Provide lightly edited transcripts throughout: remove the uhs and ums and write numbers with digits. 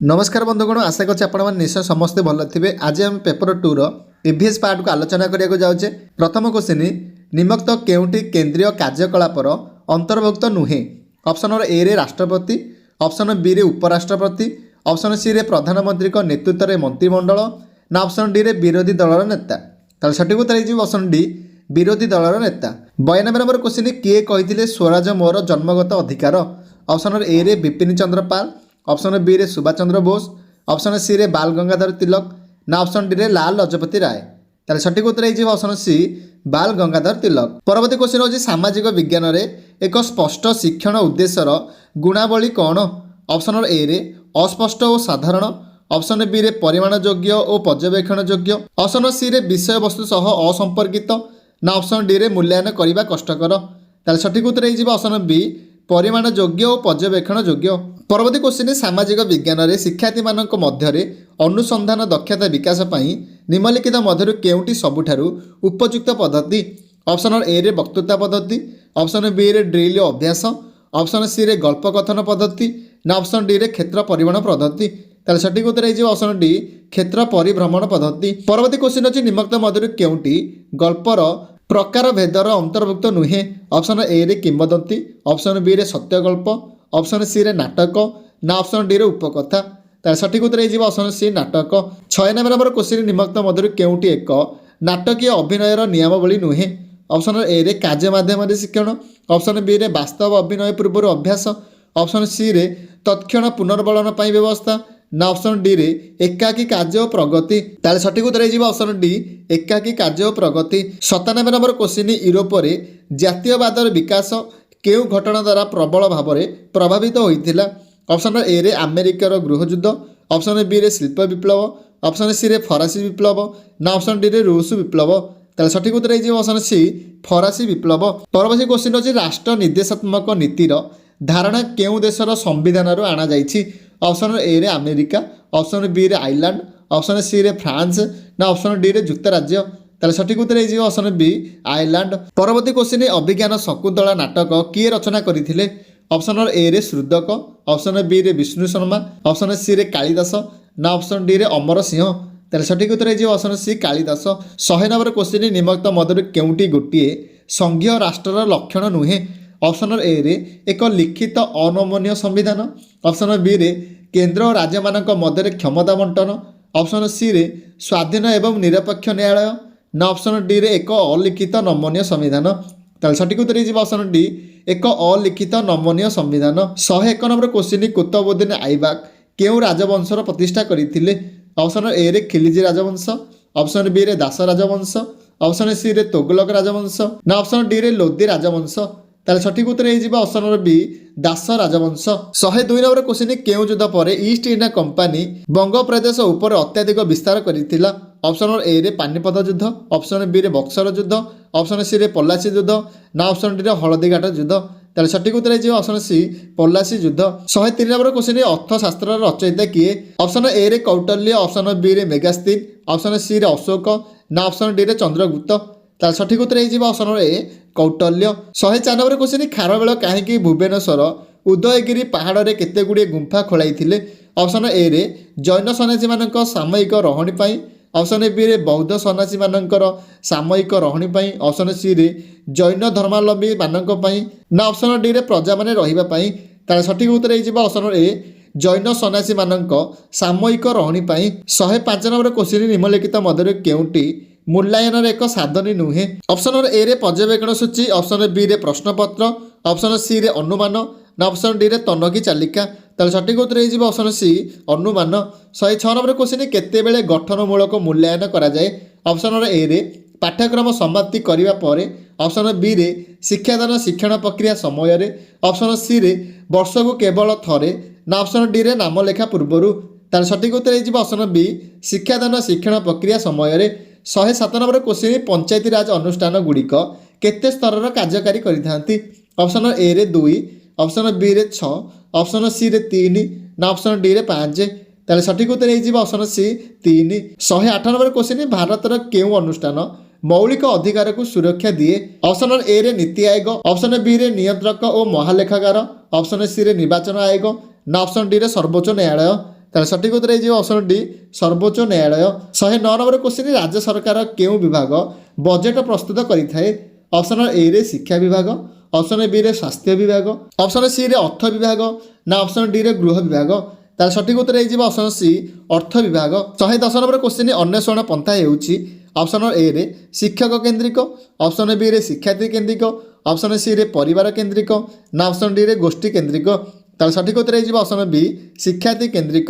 नमस्कार बंधुगण आशा करछि आपण माने निश्चय समस्ते भल थे। आज हम पेपर 2 रो ईवीएस पार्ट को आलोचना करिया जाउछे। प्रथम क्वेश्चन निम्नलिखित केउंटी केंद्रीय कार्यकलापर अंतर्भुक्त नुहे। ऑप्शन नंबर ए रे राष्ट्रपति, ऑप्शन बी रे उपराष्ट्रपति, ऑप्शन सी रे प्रधानमंत्री को नेतृत्व रे मंत्रिमंडल ना ऑप्शन डी रे विरोधी दलर नेता। ताल सठिक उत्तर हो ऑप्शन डी विरोधी दलर नेता। 92 नंबर क्वेश्चन किए कहिथिले स्वराज मोर जन्मगत अधिकार। ऑप्शन नंबर ए रे बिपिन चंद्र पाल, ऑप्शन बी रे सुभाष चंद्र बोस, ऑप्शन सी रे बाल गंगाधर तिलक ना ऑप्शन डी रे लाल लजपति राय। ताले सठिक उत्तर हो ऑप्शन सी बाल गंगाधर तिलक। परवर्ती क्वेश्चन होची सामाजिक विज्ञान रे एक स्पष्ट शिक्षण उद्देश्यर गुणावली कौन। ऑप्शन नंबर ए रे अस्पष्ट और साधारण, ऑप्शन बी रे परिमाण योग्य और पर्यवेक्षण योग्य, ऑप्शन सी रे विषय वस्तु सह असंपर्कित ना ऑप्शन डी रे मूल्यांकन करने कष्टकर। ताले सठिक उत्तर हो ऑप्शन बी परिमाण योग्य और पर्यवेक्षण योग्य। परवर्ती क्वेश्चन सामाजिक विज्ञान रे शिक्षार्थी मानक मध्यरे अनुसंधान दक्षता विकास पई निम्नलिखित मध्यरु केउटी सबुठारु उपयुक्त पद्धति। ऑप्शन ए रे वक्तृता पद्धति, ऑप्शन बी रे ड्रिल अभ्यास, ऑप्शन सी रे गल्प कथन पद्धति ना ऑप्शन डी रे क्षेत्र परिभ्रमण पद्धति। ताले सठिक उत्तर हो ऑप्शन डी क्षेत्र परिभ्रमण पद्धति। परवर्ती क्वेश्चन अछि निम्नलिखित मध्यरु केउटी गल्पर प्रकार भेदर अंतर्भुक्त नुहे। ऑप्शन ए रे किंवदंती, ऑप्शन बी रे सत्यगल्प, ऑप्शन सी रे नाटक ना ऑप्शन डी रे उपकथा। तार सठिक उत्तर हो ऑप्शन सी नाटक। 6 नंबर क्वेश्चन निम्नलिखित मध्यरु केउटी एक नाटकीय अभिनयर नियमावली नुहे। ऑप्शन ए रे कार्य माध्यम शिक्षण, ऑप्शन बी रे वास्तव अभिनय पूर्व अभ्यास, ऑप्शन सी रे तत्क्षण पुनर्बलन पाई व्यवस्था ना ऑप्शन डी रे एकाकी कार्य और प्रगति। ताले सठिक उत्तर हो ऑप्शन डी एकाकी कार्य और प्रगति। 97 नंबर क्वेश्चन यूरोप रे जातीयवादर विकास केउ घटना द्वारा प्रबल भाव में प्रभावित होइथिला। ऑप्शन ए रे अमेरिकार गृहयुद्ध, ऑप्शन बी रे शिल्प विप्लव, ऑप्शन सी रे फरासी विप्लव ना ऑप्शन डी रे रूस विप्लव। ताले सठिक उत्तर हो ऑप्शन सी फरासी विप्लव। परवर्ती क्वेश्चन अछि राष्ट्र निर्देशात्मक नीतिर धारणा केउ देशर संविधान रु आना जाइछि। ऑप्शन ए रे अमेरिका, ऑप्शन बी रे आयरलैंड, ऑप्शन सी रे फ्रांस ना ऑप्शन डी रे युक्तराज्य। ताले सठिक उत्तर हो ऑप्शन बी आयरलैंड। परवर्ती क्वेश्चन अभिज्ञान शकुंतला नाटक किए रचना करथिले। ऑप्शन ए रे श्रुदक, ऑप्शन बी रे विष्णु शर्मा, ऑप्शन सी रे कालिदास ना ऑप्शन डी रे अमर सिंह। ताले सठिक उत्तर हो option C Kalidas. 100 number question निम्नलिखित मध्यरु केउटी गोटिए संघीय राष्ट्रर लक्षण नुहे। ऑप्शन ए रे एक लिखित अनमनीय संविधान, ऑप्शन बी रे केंद्र और राज्य मानक मध्य क्षमता बंटन, ऑप्शन सी रे स्वाधीन एवं निरपेक्ष न्यायालय ना ऑप्शन डी रे एक अलिखित नमनीय संविधान। ताले सठिक उत्तर हो ऑप्शन डी एक अलिखित नमनीय संविधान। 101 नंबर क्वेश्चन कुतुबुद्दीन ऐबक केउ राजवंशर प्रतिष्ठा करथिले। ऑप्शन ए रे खिलजी राजवंश, ऑप्शन बी रे दास राजवंश, ऑप्शन सी रे तुगलक राजवंश ना ऑप्शन डी रे लोधी राजवंश। ताले सठिक उत्तर हो ऑप्शन नंबर बी दास राजवंश। 102 नंबर क्वेश्चन केउ युद्ध पर ईस्ट इंडिया कंपनी बंग प्रदेश उपर अत्याधिक विस्तार करथिला। ऑप्शन नंबर ए रे पानीपत युद्ध, ऑप्शन बी रे बक्सर युद्ध, ऑप्शन सी रे पलासी युद्ध ना ऑप्शन डी रे हळदीघाट युद्ध। ताले सठिक उत्तर हो ऑप्शन सी पलासी युद्ध। 103 नंबर क्वेश्चन अर्थशास्त्र रचयिता किए। ऑप्शन ए रे कौटल्य, ऑप्शन बी रे मेगास्थिन, ऑप्शन सी रे अशोक ना ऑप्शन डी रे चंद्रगुप्त। ताले सठिक उत्तर हो option number A Kautilya. 104 number question Kharavela कहीं भुवनेश्वर उदयगिरी पहाड़ रे केते गुड़िए गुंफा खोलाइथिले। ऑप्शन ए रे जैन सन्यासी मानक सामयिक रहणी पाई, ऑप्शन बी रे बौद्ध सन्यासी मानकर सामयिक रहणी पाई, ऑप्शन सी रे जैन धर्मावलंबी मानक पाई ना ऑप्शन डी रे प्रजा माने रहिबा पाई। तार सठिक उत्तर हो ऑप्शन ए जैन सन्यासी मानक सामयिक रहणी पाई। 105 नंबर क्वेश्चन निम्नलिखित मध्यरु केउटी मूल्यांकन एक साधनी नुहे। ऑप्शन नंबर ए रे पर्यवेक्षण सूची, ऑप्शन बी रे प्रश्नपत्र, ऑप्शन सी रे अनुमान ना ऑप्शन डी रे तनखी चालिका। ताले सठिक उत्तर हो ऑप्शन सी अनुमान। 106 नंबर क्वेश्चन केतेबेले गठनमूलक मूल्यांकन करा जाए। ऑप्शन नंबर ए रे पाठ्यक्रम समाप्ति करिवा परे, ऑप्शन बी रे शिक्षादान शिक्षण प्रक्रिया समय रे, ऑप्शन सी रे वर्ष को केवल थरे ना ऑप्शन डी रे नाम लेखा पूर्वरु। ताले सठिक उत्तर हो ऑप्शन बी शिक्षादान शिक्षण प्रक्रिया समय रे। 107 नंबर क्वेश्चन पंचायती राज अनुष्ठान गुड़िक केते स्तर कार्यकारी करिथांती। ऑप्शन ए रे 2, ऑप्शन बी रे 6, ऑप्शन सी रे 3 ना ऑप्शन डी रे 5। ताले सठिक उत्तर हो ऑप्शन सी 3। 108 नंबर क्वेश्चन भारतर केउ अनुष्ठान मौलिक अधिकार को सुरक्षा दिए। ऑप्शन ए रे नीति आयोग, ऑप्शन बी रे नियंत्रक और महालेखागार, ऑप्शन सी रे निर्वाचन आयोग ना ऑप्शन डी रे सर्वोच्च न्यायालय। ତାହେଲେ ସଠିକ୍ ଉତ୍ତର ହେଇଯିବ ଅପସନ୍ ଡି ସର୍ବୋଚ୍ଚ ନ୍ୟାୟାଳୟ। 109 ନମ୍ବର କ୍ୱେଶ୍ଚିନ୍ ରାଜ୍ୟ ସରକାର କେଉଁ ବିଭାଗ ବଜେଟ୍ ପ୍ରସ୍ତୁତ କରିଥାଏ? ଅପସନ୍ ଏରେ ଶିକ୍ଷା ବିଭାଗ, ଅପସନ୍ ବିରେ ସ୍ୱାସ୍ଥ୍ୟ ବିଭାଗ, ଅପସନ୍ ସିରେ ଅର୍ଥ ବିଭାଗ ନା ଅପସନ୍ ଡିରେ ଗୃହ ବିଭାଗ? ତାହେଲେ ସଠିକ୍ ଉତ୍ତର ହେଇଯିବ ଅପସନ୍ ସି ଅର୍ଥ ବିଭାଗ। 110 ନମ୍ବର କ୍ୱେଶ୍ଚିନ୍ ଅନ୍ୱେଷଣ ପନ୍ଥା ହେଉଛି ଅପସନ୍ ଏରେ ଶିକ୍ଷକ କେନ୍ଦ୍ରିକ, ଅପସନ୍ ବିରେ ଶିକ୍ଷାର୍ଥୀ କେନ୍ଦ୍ରିକ, ଅପସନ୍ ସିରେ ପରିବାର କେନ୍ଦ୍ରିକ ନା ଅପସନ୍ ଡିରେ ଗୋଷ୍ଠୀ କେନ୍ଦ୍ରିକ? ତାହେଲେ ସଠିକ୍ ଉତ୍ତର ହେଇଯିବ ଅପସନ୍ ବି ଶିକ୍ଷାର୍ଥୀ କେନ୍ଦ୍ରିକ।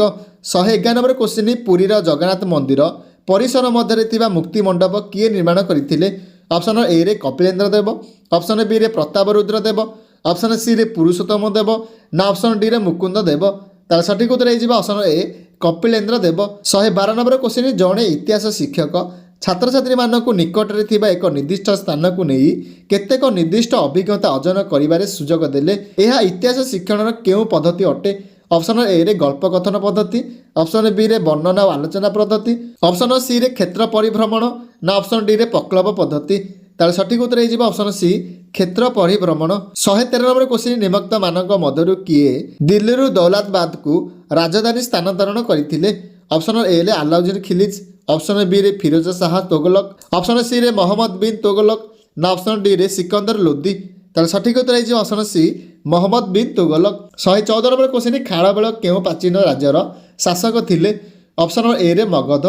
111 ନମ୍ବର କ୍ୱେଶ୍ଚିନ୍ ପୁରୀର ଜଗନ୍ନାଥ ମନ୍ଦିର ପରିସର ମଧ୍ୟରେ ଥିବା ମୁକ୍ତି ମଣ୍ଡପ କିଏ ନିର୍ମାଣ କରିଥିଲେ? ଅପସନ୍ ଏରେ କପିଳେନ୍ଦ୍ର ଦେବ, ଅପସନ୍ ବିରେ ପ୍ରତାପ ରୁଦ୍ର ଦେବ, ଅପସନ୍ ସିରେ ପୁରୁଷୋତ୍ତମ ଦେବ ନା ଅପସନ୍ ଡିରେ ମୁକୁନ୍ଦ ଦେବ? ତାହେଲେ ସଠିକ୍ ଉତ୍ତର ହେଇଯିବ option A Kapilendra Deb. 112 number question ଜଣେ ଇତିହାସ ଶିକ୍ଷକ ଛାତ୍ରଛାତ୍ରୀମାନଙ୍କୁ ନିକଟରେ ଥିବା ଏକ ନିର୍ଦ୍ଦିଷ୍ଟ ସ୍ଥାନକୁ ନେଇ କେତେକ ନିର୍ଦ୍ଦିଷ୍ଟ ଅଭିଜ୍ଞତା ଅର୍ଜନ କରିବାରେ ସୁଯୋଗ ଦେଲେ। ଏହା ଇତିହାସ ଶିକ୍ଷଣର କେଉଁ ପଦ୍ଧତି ଅଟେ? ଅପସନ୍ ଏରେ ଗଳ୍ପ କଥନ ପଦ୍ଧତି, ଅପସନ୍ ବିରେ ବର୍ଣ୍ଣନା ଓ ଆଲୋଚନା ପଦ୍ଧତି, ଅପସନ୍ ସିରେ କ୍ଷେତ୍ର ପରିଭ୍ରମଣ ନା ଅପସନ୍ ଡିରେ ପ୍ରକ୍ଳବ ପଦ୍ଧତି? ତାହେଲେ ସଠିକ୍ ଉତ୍ତର ହେଇଯିବ ଅପସନ୍ ସି କ୍ଷେତ୍ର ପରିଭ୍ରମଣ। 113 ନମ୍ବର କ୍ୱେଶ୍ଚିନ୍ ନିମ୍ନୋକ୍ତମାନଙ୍କ ମଧ୍ୟରୁ କିଏ ଦିଲ୍ଲୀରୁ ଦୌଲତାବାଦକୁ ରାଜଧାନୀ ସ୍ଥାନାନ୍ତରଣ କରିଥିଲେ? ଅପସନ୍ ଏରେ ଆଲାଉଦ୍ଦିନ ଖିଲିଜ, ଅପସନ୍ ବିରେ ଫିରୋଜ ଶାହା ତୋଗଲକ, ଅପସନ୍ ସିରେ ମହମ୍ମଦ ବିନ୍ ତୋଗଲକ ନା ଅପସନ୍ ଡିରେ ସିକନ୍ଦର ଲୋଦି? ତାହେଲେ ସଠିକ୍ ଉତ୍ତର ହେଇଯିବ option C Muhammad bin Tughlaq. 114 number question Kharavela କେଉଁ ପ୍ରାଚୀନ ରାଜ୍ୟର ଶାସକ ଥିଲେ? ଅପସନ୍ ଏରେ ମଗଧ,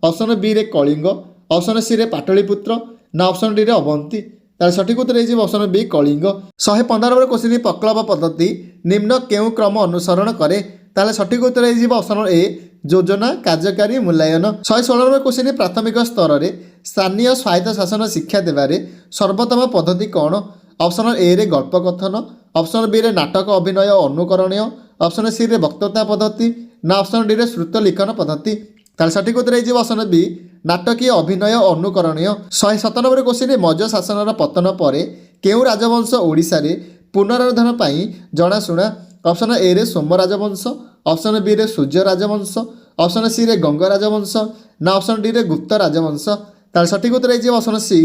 ଅପସନ୍ ବିରେ କଳିଙ୍ଗ, ଅପସନ୍ ସିରେ ପାଟଳିପୁତ୍ର ନା ଅପସନ୍ ଡିରେ ଅବନ୍ତୀ? ତାହେଲେ ସଠିକ୍ ଉତ୍ତର ହେଇଯିବ option B Kalinga. 115 number question ପ୍ରକ୍ଳବ ପଦ୍ଧତି ନିମ୍ନ କେଉଁ କ୍ରମ ଅନୁସରଣ କରେ? ତାହେଲେ ସଠିକ୍ ଉତ୍ତର ହେଇଯିବ ଅପସନ୍ ଏ ଯୋଜନା, କାର୍ଯ୍ୟକାରୀ, ମୂଲ୍ୟାୟନ। 116 ନମ୍ବର କ୍ୱେଶ୍ଚିନ୍ ପ୍ରାଥମିକ ସ୍ତରରେ ସ୍ଥାନୀୟ ସ୍ୱାୟତ୍ତ ଶାସନ ଶିକ୍ଷା ଦେବାରେ ସର୍ବୋତ୍ତମ ପଦ୍ଧତି କ'ଣ? ଅପସନ୍ ଏରେ ଗଳ୍ପ କଥନ, ଅପସନ୍ ବିରେ ନାଟକ ଅଭିନୟ ଓ ଅନୁକରଣୀୟ, ଅପସନ୍ ସିରେ ବକ୍ତୃତା ପଦ୍ଧତି ନା ଅପସନ୍ ଡିରେ ଶ୍ରୁତ ଲିଖନ ପଦ୍ଧତି? ତାହେଲେ ସଠିକ୍ ଉତ୍ତର ହେଇଯିବ ଅପସନ୍ ବି ନାଟକୀୟ ଅଭିନୟ ଓ ଅନୁକରଣୀୟ। 117 ନମ୍ବର କ୍ୱେଶ୍ଚିନ୍ ମୌର୍ଯ୍ୟ ଶାସନର ପତନ ପରେ କେଉଁ ରାଜବଂଶ ଓଡ଼ିଶାରେ ପୁନରୁଦ୍ଧାର ପାଇଁ ଜଣାଶୁଣା? ଅପସନ୍ ଏରେ ସୋମ ରାଜବଂଶ, ଅପସନ୍ ବିରେ ସୂର୍ଯ୍ୟ ରାଜବଂଶ, ଅପସନ୍ ସିରେ ଗଙ୍ଗ ରାଜବଂଶ ନା ଅପସନ୍ ଡିରେ ଗୁପ୍ତ ରାଜବଂଶ? ତାହେଲେ ସଠିକ୍ ଉତ୍ତର ହେଇଯିବ ଅପସନ୍ ସି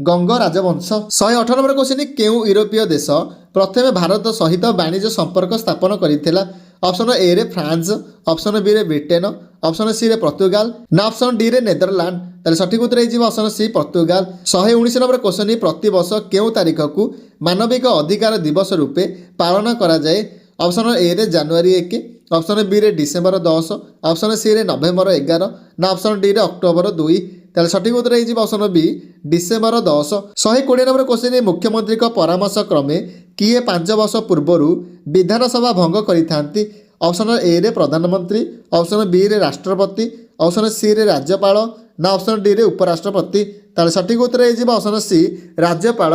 ଗଙ୍ଗ ରାଜବଂଶ। 118 ନମ୍ବର କ୍ୱେଶ୍ଚିନ୍ କେଉଁ ୟୁରୋପୀୟ ଦେଶ ପ୍ରଥମେ ଭାରତ ସହିତ ବାଣିଜ୍ୟ ସମ୍ପର୍କ ସ୍ଥାପନ କରିଥିଲା? ଅପସନ୍ ଏରେ ଫ୍ରାନ୍ସ, ଅପସନ୍ ବିରେ ବ୍ରିଟେନ, ଅପସନ୍ ସିରେ ପର୍ତ୍ତୁଗାଲ ନା ଅପସନ୍ ଡିରେ ନେଦରଲ୍ୟାଣ୍ଡ? ତାହେଲେ ସଠିକ୍ ଉତ୍ତର ହେଇଯିବ option C Portugal. 119 number question ପ୍ରତିବର୍ଷ କେଉଁ ତାରିଖକୁ ମାନବିକ ଅଧିକାର ଦିବସ ରୂପେ ପାଳନ କରାଯାଏ? ଅପସନ୍ ଏରେ ଜାନୁଆରୀ 1, ଅପସନ୍ ବିରେ ଡିସେମ୍ବର 10, ଅପସନ୍ ସିରେ ନଭେମ୍ବର 11 ନା ଅପସନ୍ ଡିରେ ଅକ୍ଟୋବର 2? ତାହେଲେ ସଠିକ୍ ଉତ୍ତର ହେଇଯିବ ଅପସନ୍ ବି ଡିସେମ୍ବର 10। 120 ନମ୍ବର କ୍ୱେଶ୍ଚିନ୍ ମୁଖ୍ୟମନ୍ତ୍ରୀଙ୍କ ପରାମର୍ଶ କ୍ରମେ କିଏ 5 ବର୍ଷ ପୂର୍ବରୁ ବିଧାନସଭା ଭଙ୍ଗ କରିଥାନ୍ତି? ଅପସନ୍ ଏରେ ପ୍ରଧାନମନ୍ତ୍ରୀ, ଅପସନ୍ ବିରେ ରାଷ୍ଟ୍ରପତି, ଅପସନ୍ ସିରେ ରାଜ୍ୟପାଳ ନା ଅପସନ୍ ଡିରେ ଉପରାଷ୍ଟ୍ରପତି? ତାହେଲେ ସଠିକ୍ ଉତ୍ତର ହେଇଯିବ ଅପସନ୍ ସି ରାଜ୍ୟପାଳ।